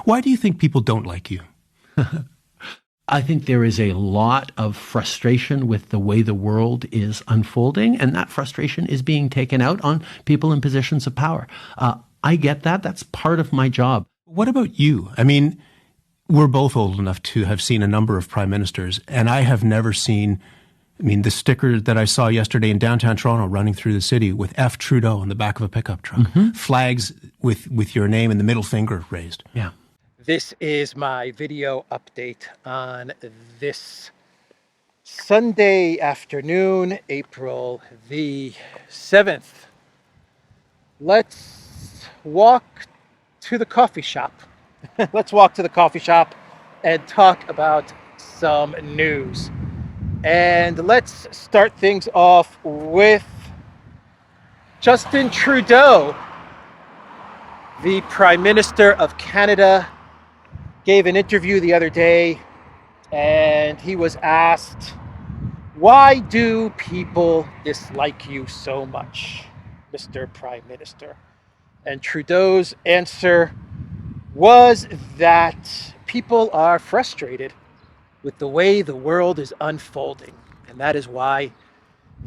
Why do you think people don't like you? I think there is a lot of frustration with the way the world is unfolding, and that frustration is being taken out on people in positions of power. I get that. That's part of my job. What about you? I mean, we're both old enough to have seen a number of prime ministers, and I have never seen, the sticker that I saw yesterday in downtown Toronto running through the city with F. Trudeau on the back of a pickup truck, flags with your name and the middle finger raised. Yeah. This is my video update on this Sunday afternoon, April the 7th. Let's walk to the coffee shop. Let's walk to the coffee shop and talk about some news. And let's start things off with Justin Trudeau, the Prime Minister of Canada, gave an interview the other day, and he was asked, why do people dislike you so much, Mr. Prime Minister? And Trudeau's answer was that people are frustrated with the way the world is unfolding, and that is why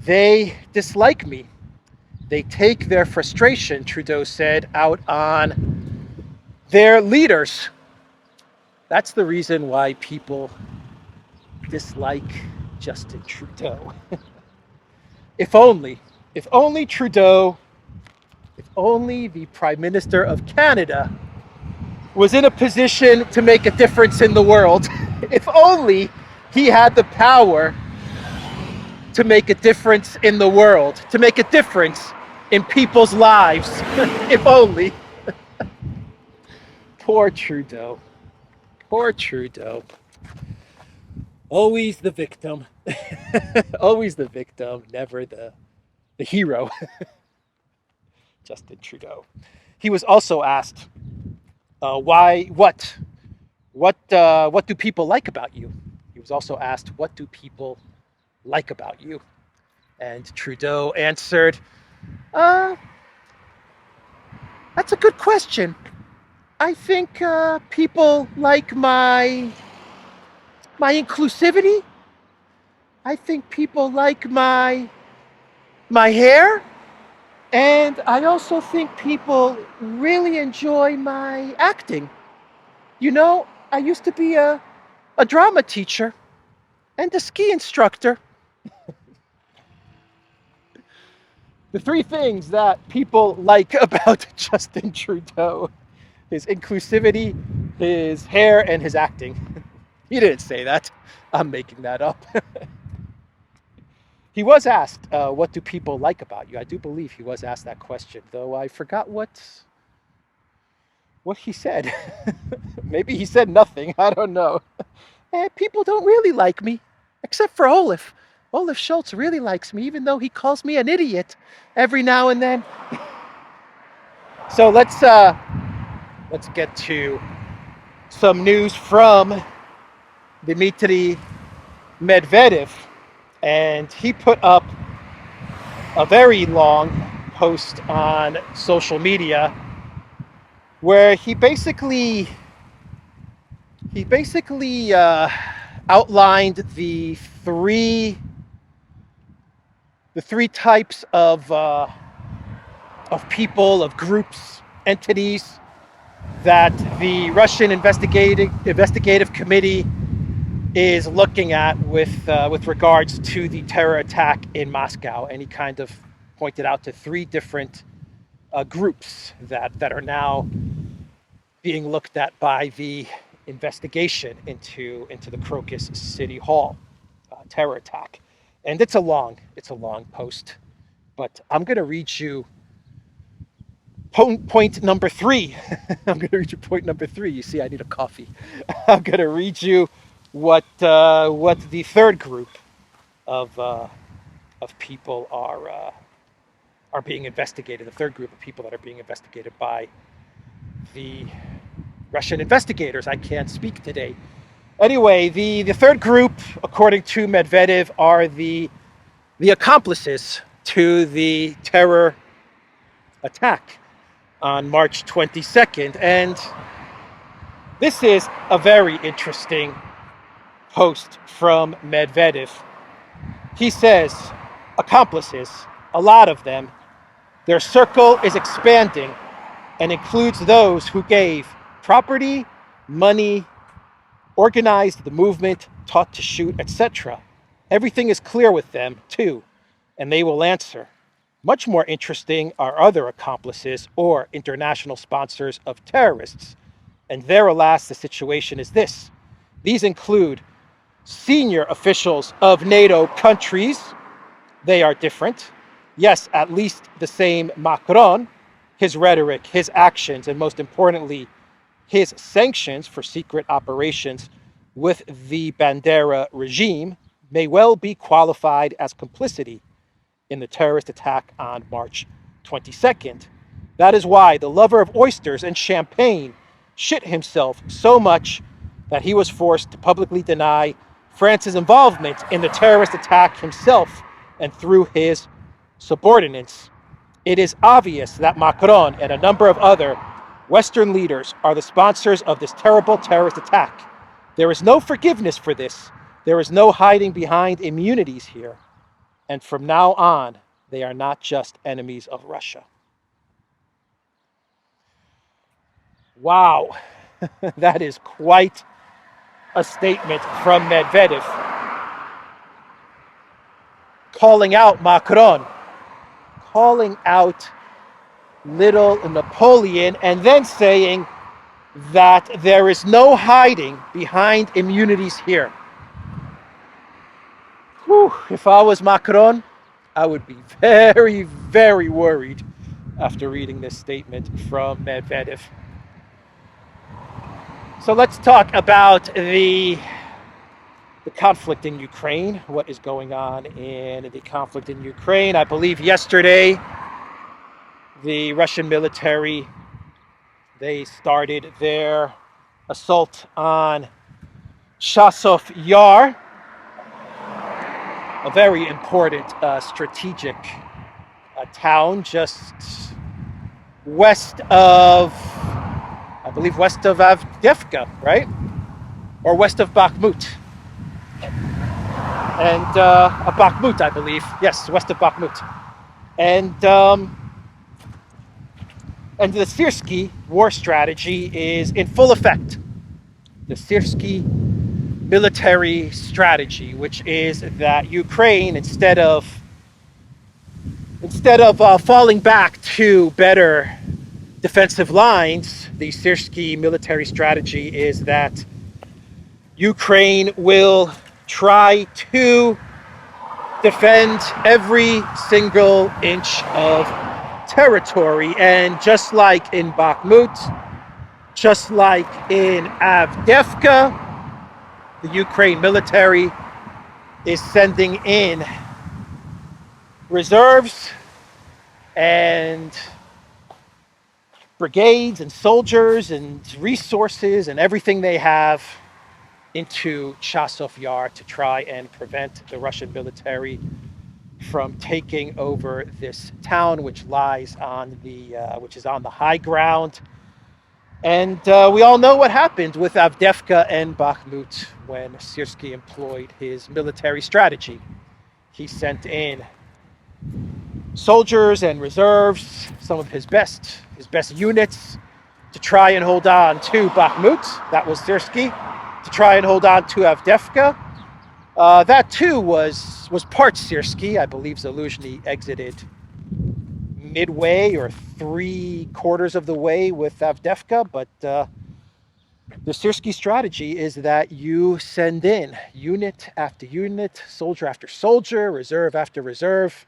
they dislike me. They take their frustration, Trudeau said, out on their leaders. That's the reason why people dislike Justin Trudeau. If only Trudeau, if only the Prime Minister of Canada was in a position to make a difference in the world. If only he had the power to make a difference in the world, to make a difference in people's lives. If only. Poor Trudeau. Poor Trudeau. Always the victim. Always the victim, never the hero. Justin Trudeau. He was also asked, what do people like about you? He was also asked, what do people like about you? And Trudeau answered, that's a good question. I think people like my inclusivity. I think people like my hair. And I also think people really enjoy my acting. You know, I used to be a drama teacher and a ski instructor. The three things that people like about Justin Trudeau: his inclusivity, his hair, and his acting. He didn't say that. I'm making that up. He was asked, what do people like about you? I do believe he was asked that question, though I forgot what he said. Maybe he said nothing. I don't know. People don't really like me, except for Olaf. Olaf Scholz really likes me, even though he calls me an idiot every now and then. So let's get to some news from Dmitry Medvedev. And he put up a very long post on social media where he basically outlined the three types of people, of groups, entities that the Russian investigative committee is looking at with regards to the terror attack in Moscow. And he kind of pointed out to three different groups that are now being looked at by the investigation into the Crocus City Hall terror attack. And it's a long post, but I'm going to read you point number 3. I'm going to read you point number 3. You see, I need a coffee. I'm going to read you what the third group of people are being investigated. The third group of people that are being investigated by the Russian investigators. I can't speak today. Anyway, the third group, according to Medvedev, are the accomplices to the terror attack on March 22nd. And This is a very interesting post from Medvedev. He says, accomplices, a lot of them, their circle is expanding and includes those who gave property, money, organized the movement, taught to shoot, etc. Everything is clear with them, too, and they will answer. Much more interesting are other accomplices or international sponsors of terrorists. And there, alas, the situation is this. These include senior officials of NATO countries. They are different. Yes, at least the same Macron, his rhetoric, his actions, and most importantly, his sanctions for secret operations with the Bandera regime may well be qualified as complicity in the terrorist attack on March 22nd. That is why the lover of oysters and champagne shit himself so much that he was forced to publicly deny France's involvement in the terrorist attack himself and through his subordinates. It is obvious that Macron and a number of other Western leaders are the sponsors of this terrible terrorist attack. There is no forgiveness for this. There is no hiding behind immunities here. And from now on, they are not just enemies of Russia. Wow, that is quite a statement from Medvedev. Calling out Macron, calling out little Napoleon, and then saying that there is no hiding behind immunities here. Whew, if I was Macron, I would be very, very worried after reading this statement from Medvedev. So let's talk about the conflict in Ukraine, what is going on in the conflict in Ukraine. I believe yesterday, the Russian military, they started their assault on Chasov Yar, a very important strategic town just west of, I believe, west of Avdiivka, right? Or west of Bakhmut. And Bakhmut, I believe. Yes, west of Bakhmut. And the Syrsky war strategy is in full effect. The Syrsky military strategy, which is that Ukraine, instead of falling back to better defensive lines, the Syrsky military strategy is that Ukraine will try to defend every single inch of territory. And just like in Bakhmut, just like in Avdiivka, the Ukraine military is sending in reserves and brigades and soldiers and resources and everything they have into Chasov Yar to try and prevent the Russian military from taking over this town, which lies on which is on the high ground. And we all know what happened with Avdiivka and Bakhmut when Syrsky employed his military strategy. He sent in soldiers and reserves, some of his best units, to try and hold on to Bakhmut. That was Syrsky. To try and hold on to Avdiivka. That too was part Syrsky. I believe Zaluzhny exited midway or 3/4 of the way with Avdiivka, but the Syrsky strategy is that you send in unit after unit, soldier after soldier, reserve after reserve,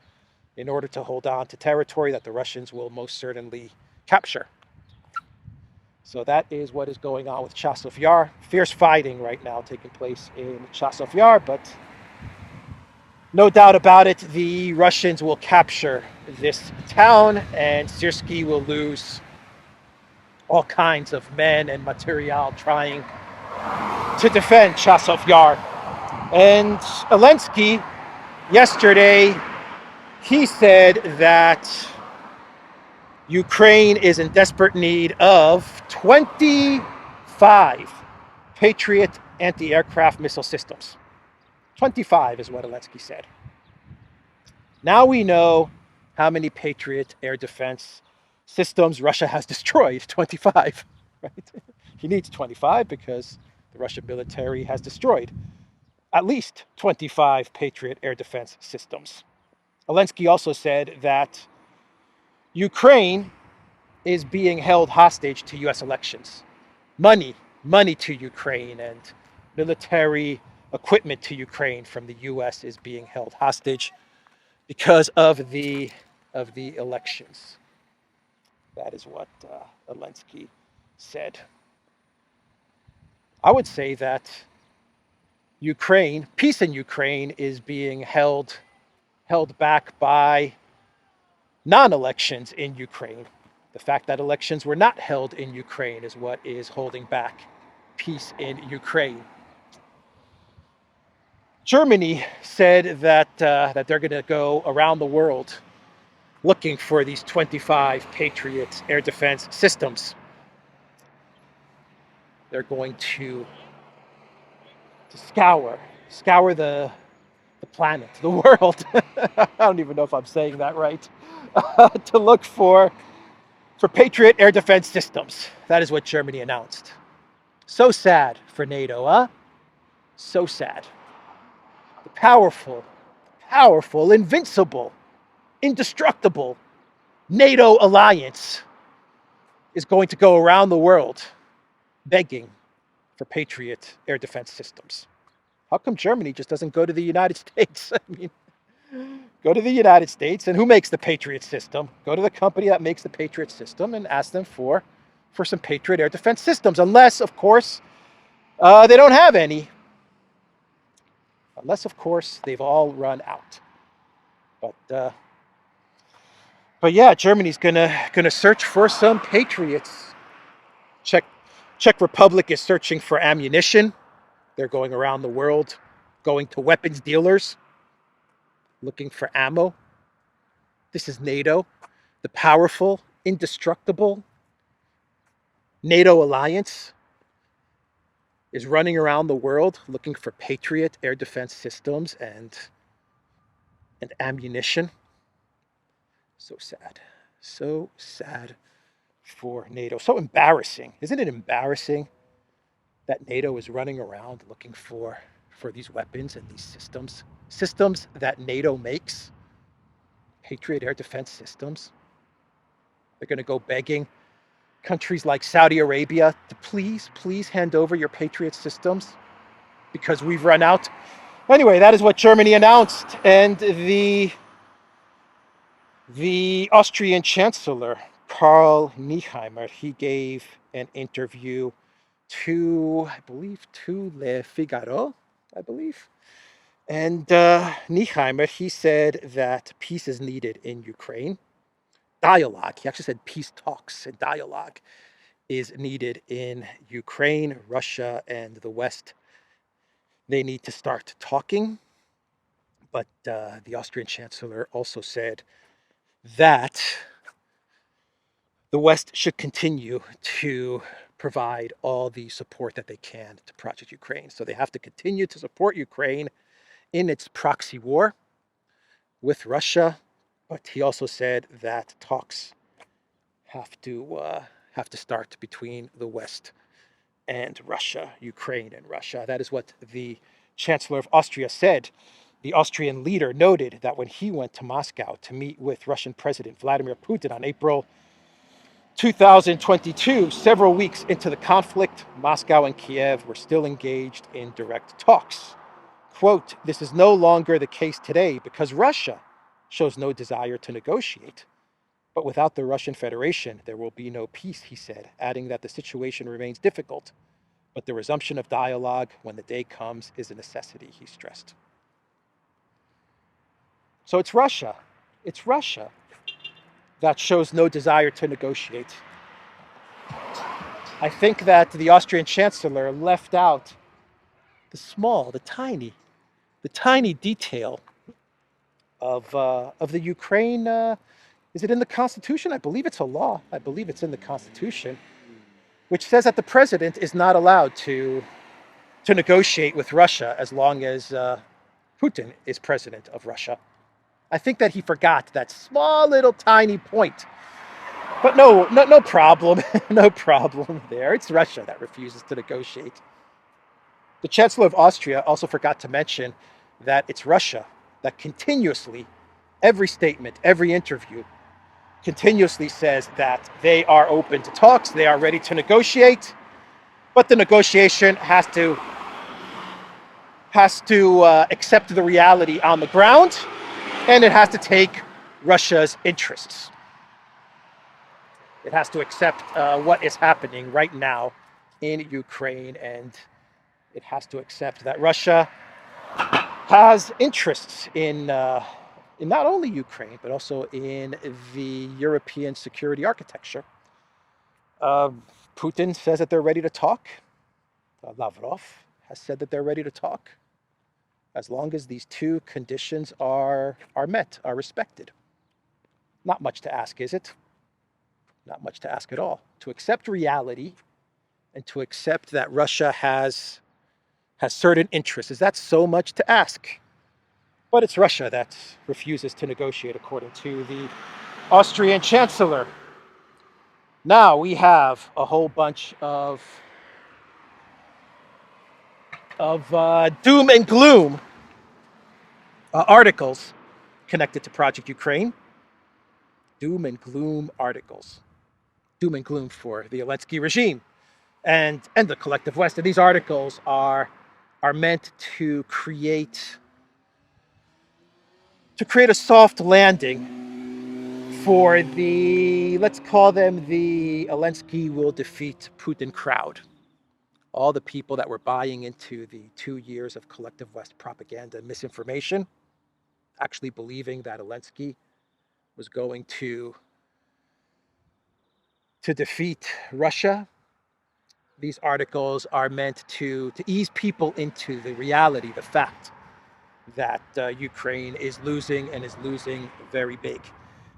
in order to hold on to territory that the Russians will most certainly capture. So that is what is going on with Chasov Yar. Fierce fighting right now taking place in Chasov Yar, but no doubt about it, the Russians will capture this town and Syrsky will lose all kinds of men and material trying to defend Chasov Yar. And Elensky, yesterday, he said that Ukraine is in desperate need of 20 25 Patriot anti-aircraft missile systems. 25 is what Elensky said. Now we know how many Patriot air defense systems Russia has destroyed. 25, right? He needs 25 because the Russian military has destroyed at least 25 Patriot air defense systems. Elensky also said that Ukraine is being held hostage to US elections. Money to Ukraine and military equipment to Ukraine from the US is being held hostage because of the elections. That is what Elensky said. I would say that Ukraine, peace in Ukraine, is being held back by non-elections in Ukraine. The fact that elections were not held in Ukraine is what is holding back peace in Ukraine. Germany said that they're going to go around the world looking for these 25 Patriot air defense systems. They're going to scour the planet, the world. I don't even know if I'm saying that right. To look for Patriot air defense systems. That is what Germany announced. So sad for NATO, huh? So sad. The powerful, invincible, indestructible NATO alliance is going to go around the world begging for Patriot air defense systems. How come Germany just doesn't go to the United States? I mean, go to the United States, and who makes the Patriot system? Go to the company that makes the Patriot system and ask them for some Patriot air defense systems. Unless, of course, they don't have any. Unless, of course, they've all run out. But yeah, Germany's gonna search for some Patriots. Czech Republic is searching for ammunition. They're going around the world, going to weapons dealers, looking for ammo. This is NATO, the powerful, indestructible NATO alliance is running around the world looking for Patriot air defense systems and ammunition. So sad for NATO. So embarrassing. Isn't it embarrassing that NATO is running around looking for these weapons and these systems that NATO makes? Patriot air defense systems. They're going to go begging countries like Saudi Arabia to please hand over your Patriot systems because we've run out. Anyway, that is what Germany announced. And the Austrian Chancellor, Karl Nehammer, he gave an interview to Le Figaro, I believe. And Nehammer, he said that peace is needed in Ukraine. Dialogue, he actually said peace talks and dialogue is needed in Ukraine. Russia and the West, they need to start talking. But the Austrian Chancellor also said that the West should continue to provide all the support that they can to Project Ukraine. So they have to continue to support Ukraine in its proxy war with Russia. But he also said that talks have to start between the West and Russia, Ukraine and Russia. That is what the Chancellor of Austria said. The Austrian leader noted that when he went to Moscow to meet with Russian President Vladimir Putin on April 2022, several weeks into the conflict, Moscow and Kiev were still engaged in direct talks. Quote, "This is no longer the case today because Russia shows no desire to negotiate. But without the Russian Federation, there will be no peace," he said, adding that the situation remains difficult, but the resumption of dialogue when the day comes is a necessity, he stressed. So it's Russia that shows no desire to negotiate. I think that the Austrian Chancellor left out the tiny detail of the Ukraine. Is it in the Constitution? I believe it's a law. I believe it's in the Constitution which says that the president is not allowed to negotiate with Russia as long as Putin is president of Russia. I think that he forgot that small little tiny point. But no problem. No problem there. It's Russia that refuses to negotiate. The Chancellor of Austria also forgot to mention that it's Russia that continuously, every statement, every interview, continuously says that they are open to talks, they are ready to negotiate, but the negotiation has to accept the reality on the ground, and it has to take Russia's interests. It has to accept what is happening right now in Ukraine, and it has to accept that Russia has interests in not only Ukraine, but also in the European security architecture. Putin says that they're ready to talk. Lavrov has said that they're ready to talk, as long as these two conditions are met, are respected. Not much to ask, is it? Not much to ask at all. To accept reality and to accept that Russia has certain interests. Is that so much to ask? But it's Russia that refuses to negotiate, according to the Austrian Chancellor. Now we have a whole bunch of doom and gloom articles connected to Project Ukraine. Doom and gloom articles. Doom and gloom for the Elensky regime and the collective West. And these articles are meant to create a soft landing for the, let's call them the Elensky will defeat Putin crowd. All the people that were buying into the 2 years of collective West propaganda and misinformation, actually believing that Elensky was going to defeat Russia. These articles are meant to ease people into the reality, the fact that Ukraine is losing, and is losing very big.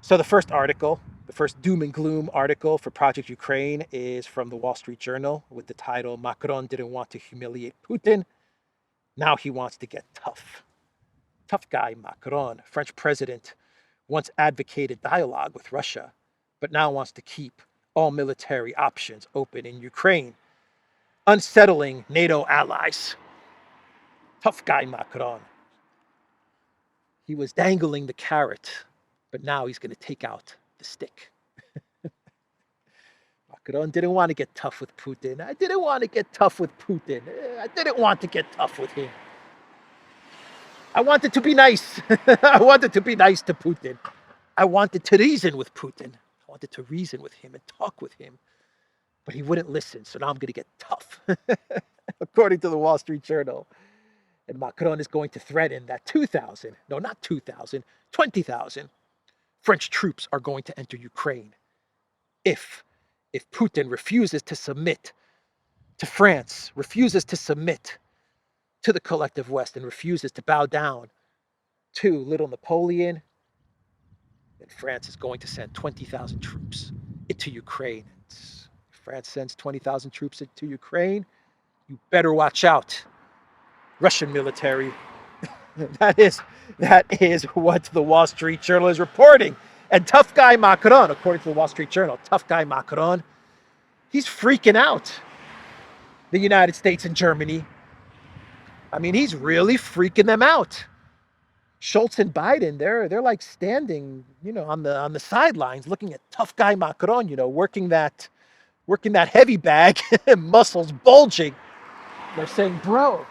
So the first article, the first doom and gloom article for Project Ukraine, is from the Wall Street Journal with the title, "Macron didn't want to humiliate Putin. Now he wants to get tough." Tough guy Macron, French president, once advocated dialogue with Russia, but now wants to keep all military options open in Ukraine, unsettling NATO allies. Tough guy Macron. He was dangling the carrot, but now he's going to take out the stick. Macron didn't want to get tough with Putin. I didn't want to get tough with Putin. I didn't want to get tough with him. I wanted to be nice. I wanted to be nice to Putin. I wanted to reason with Putin. I wanted to reason with him and talk with him. But he wouldn't listen, so now I'm going to get tough. According to the Wall Street Journal. And Macron is going to threaten that 20,000 French troops are going to enter Ukraine if Putin refuses to submit to France, refuses to submit to the collective West, and refuses to bow down to little Napoleon, then France is going to send 20,000 troops into Ukraine. If France sends 20,000 troops into Ukraine, you better watch out. Russian military. That is what the Wall Street Journal is reporting. And tough guy Macron, according to the Wall Street Journal, tough guy Macron, he's freaking out the United States and Germany. I mean, he's really freaking them out. Schultz and Biden, they're like standing, on the sidelines, looking at tough guy Macron, working that heavy bag, muscles bulging. They're saying, bro,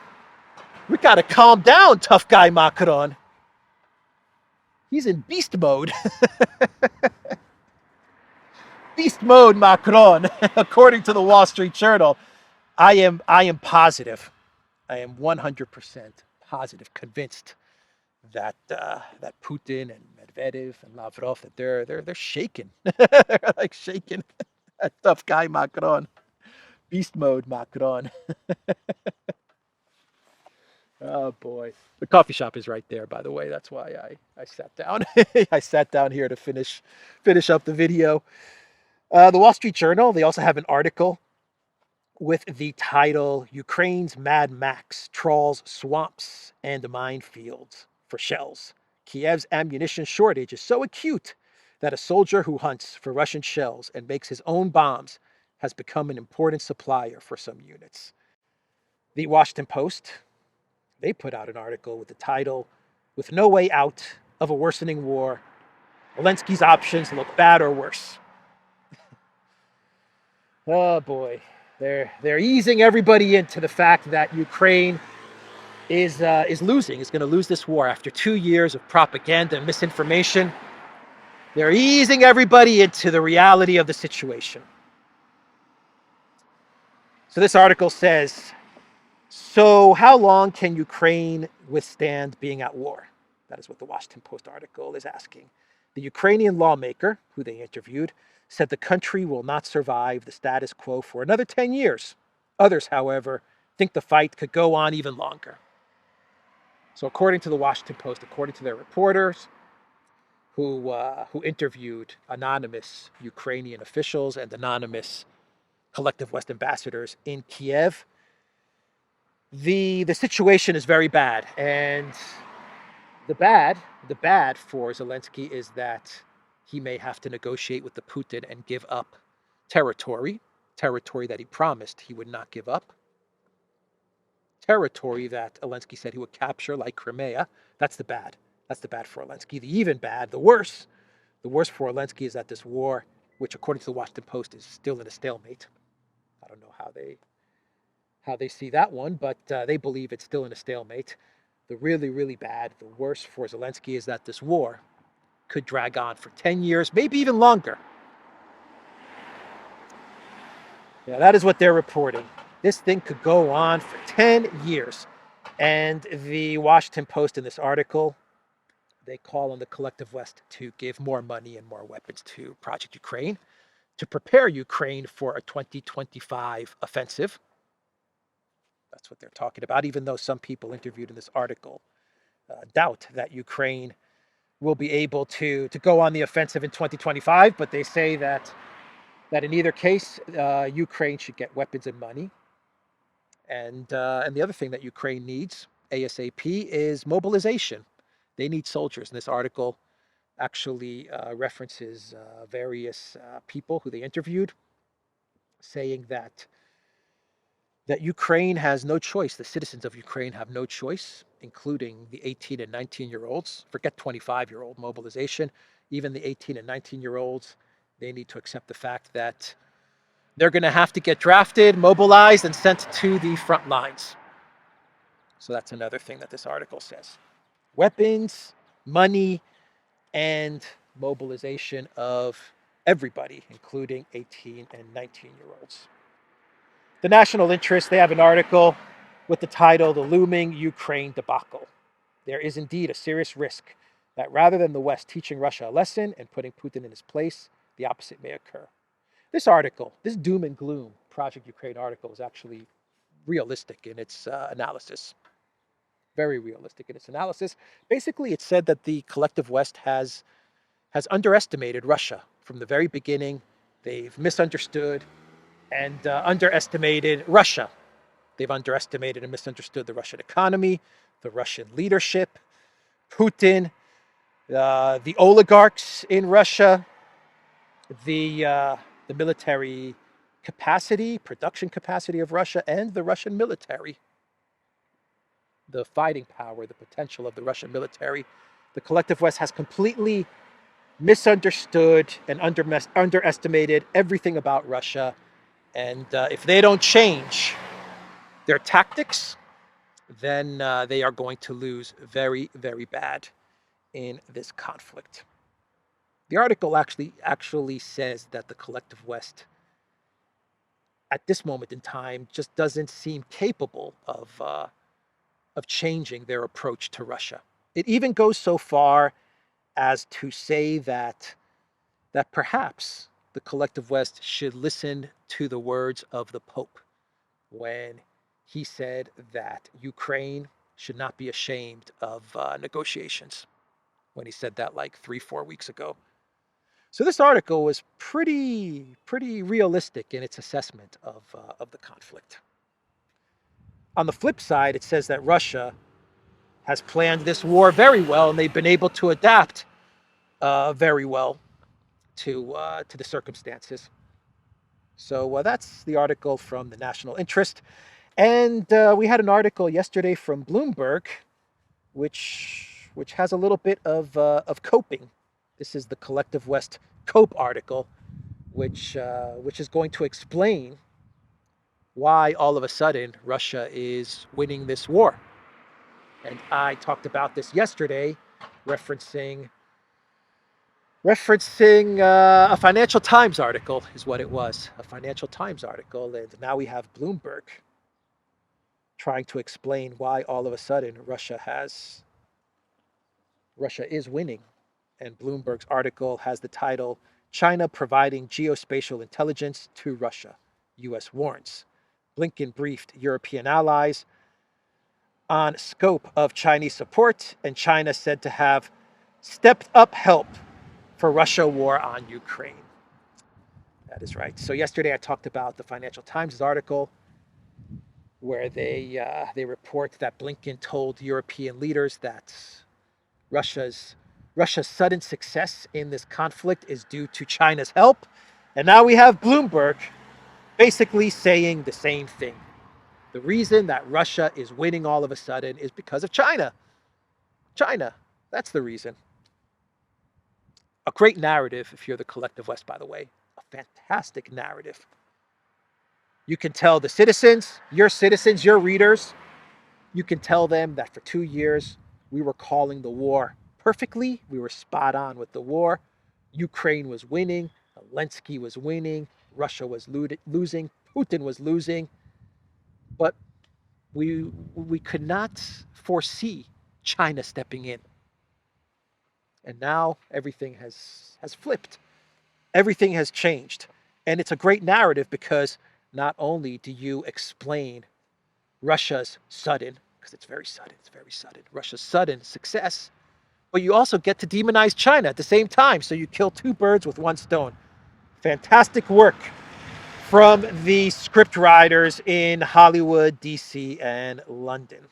we got to calm down, tough guy Macron. He's in beast mode. Beast mode Macron, according to the Wall Street Journal. I am positive. I am 100% positive, convinced that Putin and Medvedev and Lavrov, that they're shaking. They're like shaking. Tough guy Macron. Beast mode Macron. Oh boy. The coffee shop is right there, by the way. That's why I sat down. I sat down here to finish up the video. The Wall Street Journal, they also have an article with the title Ukraine's Mad Max Trawls Swamps and Minefields for Shells. Kiev's ammunition shortage is so acute that a soldier who hunts for Russian shells and makes his own bombs has become an important supplier for some units. The Washington Post, they put out an article with the title, With No Way Out of a Worsening War, Elensky's options look bad or worse. Oh boy, they're easing everybody into the fact that Ukraine is losing, is going to lose this war after 2 years of propaganda and misinformation. They're easing everybody into the reality of the situation. So this article says, so how long can Ukraine withstand being at war? That is what the Washington Post article is asking. The Ukrainian lawmaker, who they interviewed, said the country will not survive the status quo for another 10 years. Others, however, think the fight could go on even longer. So according to the Washington Post, according to their reporters who interviewed anonymous Ukrainian officials and anonymous Collective West ambassadors in Kiev, the situation is very bad. And the bad for Zelensky is that he may have to negotiate with the Putin and give up territory that he promised he would not give up, territory that Elensky said he would capture, like Crimea. That's the bad. That's the bad for Elensky. The even bad, the worse for Elensky is that this war, which according to the Washington Post is still in a stalemate. I don't know how they see that one, but they believe it's still in a stalemate. The really, really bad, the worst for Zelensky is that this war could drag on for 10 years, maybe even longer. Yeah, that is what they're reporting. This thing could go on for 10 years. And the Washington Post in this article, they call on the Collective West to give more money and more weapons to Project Ukraine to prepare Ukraine for a 2025 offensive. That's what they're talking about, even though some people interviewed in this article doubt that Ukraine will be able to go on the offensive in 2025, but they say that in either case, Ukraine should get weapons and money. And the other thing that Ukraine needs ASAP is mobilization. They need soldiers. And this article actually references various people who they interviewed, saying that Ukraine has no choice. The citizens of Ukraine have no choice, including the 18 and 19-year-olds. Forget 25-year-old mobilization. Even the 18 and 19-year-olds, they need to accept the fact that they're going to have to get drafted, mobilized, and sent to the front lines. So that's another thing that this article says. Weapons, money, and mobilization of everybody, including 18 and 19-year-olds. The National Interest, they have an article with the title, The Looming Ukraine Debacle. There is indeed a serious risk that rather than the West teaching Russia a lesson and putting Putin in his place, the opposite may occur. This article, this doom and gloom Project Ukraine article, is actually realistic in its analysis. Very realistic in its analysis. Basically, it said that the Collective West has underestimated Russia from the very beginning. They've misunderstood and underestimated Russia. They've underestimated and misunderstood the Russian economy, the Russian leadership, Putin, the oligarchs in Russia, the military capacity, production capacity of Russia, and the Russian military. The fighting power, the potential of the Russian military. The Collective West has completely misunderstood and underestimated everything about Russia. And if they don't change their tactics, then they are going to lose very, very bad in this conflict. The article actually says that the Collective West, at this moment in time, just doesn't seem capable of changing their approach to Russia. It even goes so far as to say that perhaps the Collective West should listen to the words of the Pope when he said that Ukraine should not be ashamed of negotiations, when he said that like 3-4 weeks ago. So this article was pretty realistic in its assessment of the conflict. On the flip side, it says that Russia has planned this war very well, and they've been able to adapt very well to the circumstances. So that's the article from the National Interest. And we had an article yesterday from Bloomberg, which has a little bit of coping. This is the Collective West Cope article, which is going to explain why all of a sudden Russia is winning this war. And I talked about this yesterday, referencing a Financial Times article is what it was, a Financial Times article. And now we have Bloomberg trying to explain why all of a sudden Russia is winning. And Bloomberg's article has the title, China Providing Geospatial Intelligence to Russia, U.S. Warns. Blinken briefed European allies on scope of Chinese support, and China said to have stepped up help for Russia war on Ukraine. That is right. So yesterday I talked about the Financial Times article where they report that Blinken told European leaders that Russia's sudden success in this conflict is due to China's help. And now we have Bloomberg basically saying the same thing. The reason that Russia is winning all of a sudden is because of China. China, that's the reason. A great narrative if you're the Collective West, by the way. A fantastic narrative. You can tell the citizens, your readers, you can tell them that for 2 years we were calling the war perfectly. We were spot on with the war. Ukraine was winning. Elensky was winning. Russia was losing. Putin was losing. But we could not foresee China stepping in. And now everything has flipped. Everything has changed. And it's a great narrative because not only do you explain Russia's sudden, because it's very sudden, Russia's sudden success, but you also get to demonize China at the same time. So you kill two birds with one stone. Fantastic work from the script writers in Hollywood, DC, and London.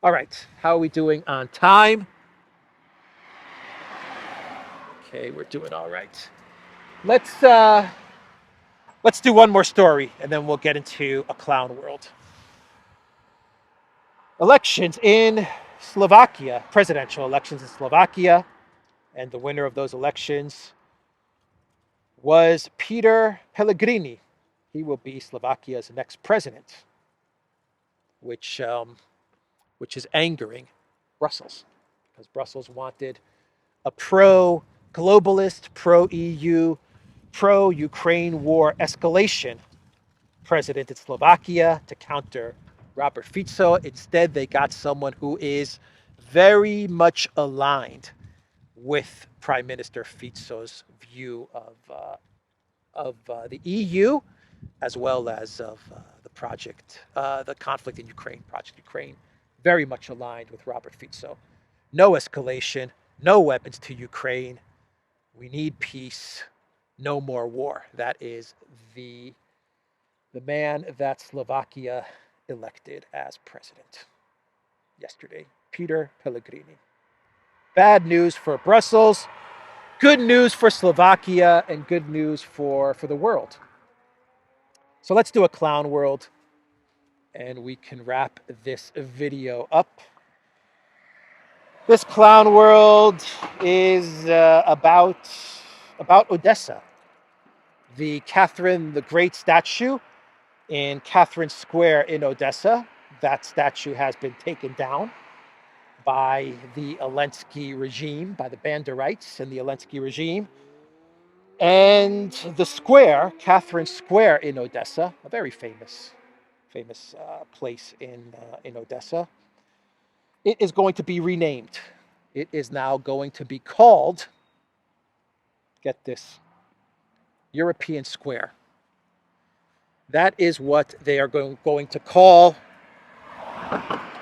All right, how are we doing on time? Okay, we're doing all right. Let's do one more story, and then we'll get into a clown world. Elections in Slovakia, presidential elections in Slovakia, and the winner of those elections was Peter Pellegrini. He will be Slovakia's next president, which is angering Brussels, because Brussels wanted a pro-globalist, pro-EU, pro-Ukraine war escalation president in Slovakia to counter Robert Fico. Instead, they got someone who is very much aligned with Prime Minister Fico's view of the EU, as well as of the conflict in Ukraine, Project Ukraine, very much aligned with Robert Fico. No escalation, no weapons to Ukraine. We need peace, no more war. That is the man that Slovakia elected as president yesterday, Peter Pellegrini. Bad news for Brussels, good news for Slovakia, and good news for the world. So let's do a clown world, and we can wrap this video up. This clown world is about Odessa, the Catherine the Great statue in Catherine Square in Odessa. That statue has been taken down by the Elensky regime, by the Banderites and the Elensky regime. And the square, Catherine Square in Odessa, a very famous place in Odessa, it is going to be renamed. It is now going to be called, get this, European Square. That is what they are going to call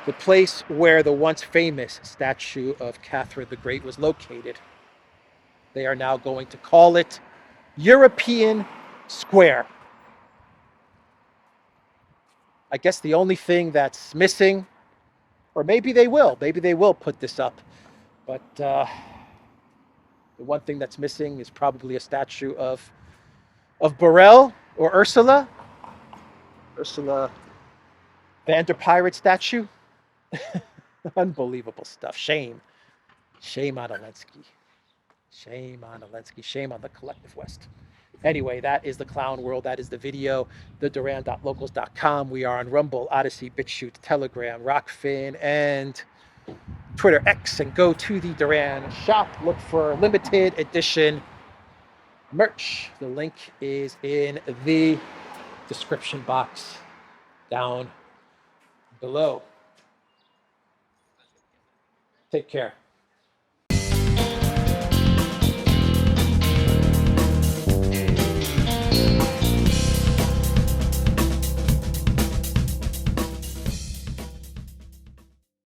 the place where the once famous statue of Catherine the Great was located. They are now going to call it European Square. I guess the only thing that's missing, or maybe they will put this up, but the one thing that's missing is probably a statue of Borrell or Ursula van der Pirate statue. Unbelievable stuff. Shame on Elensky. Shame on Elensky. Shame on the collective West. Anyway, that is the clown world. That is the video. theduran.locals.com. We are on Rumble, Odysee, BitChute, Telegram, Rockfin, and Twitter X. And go to the Duran shop. Look for limited edition merch. The link is in the description box down below. Take care.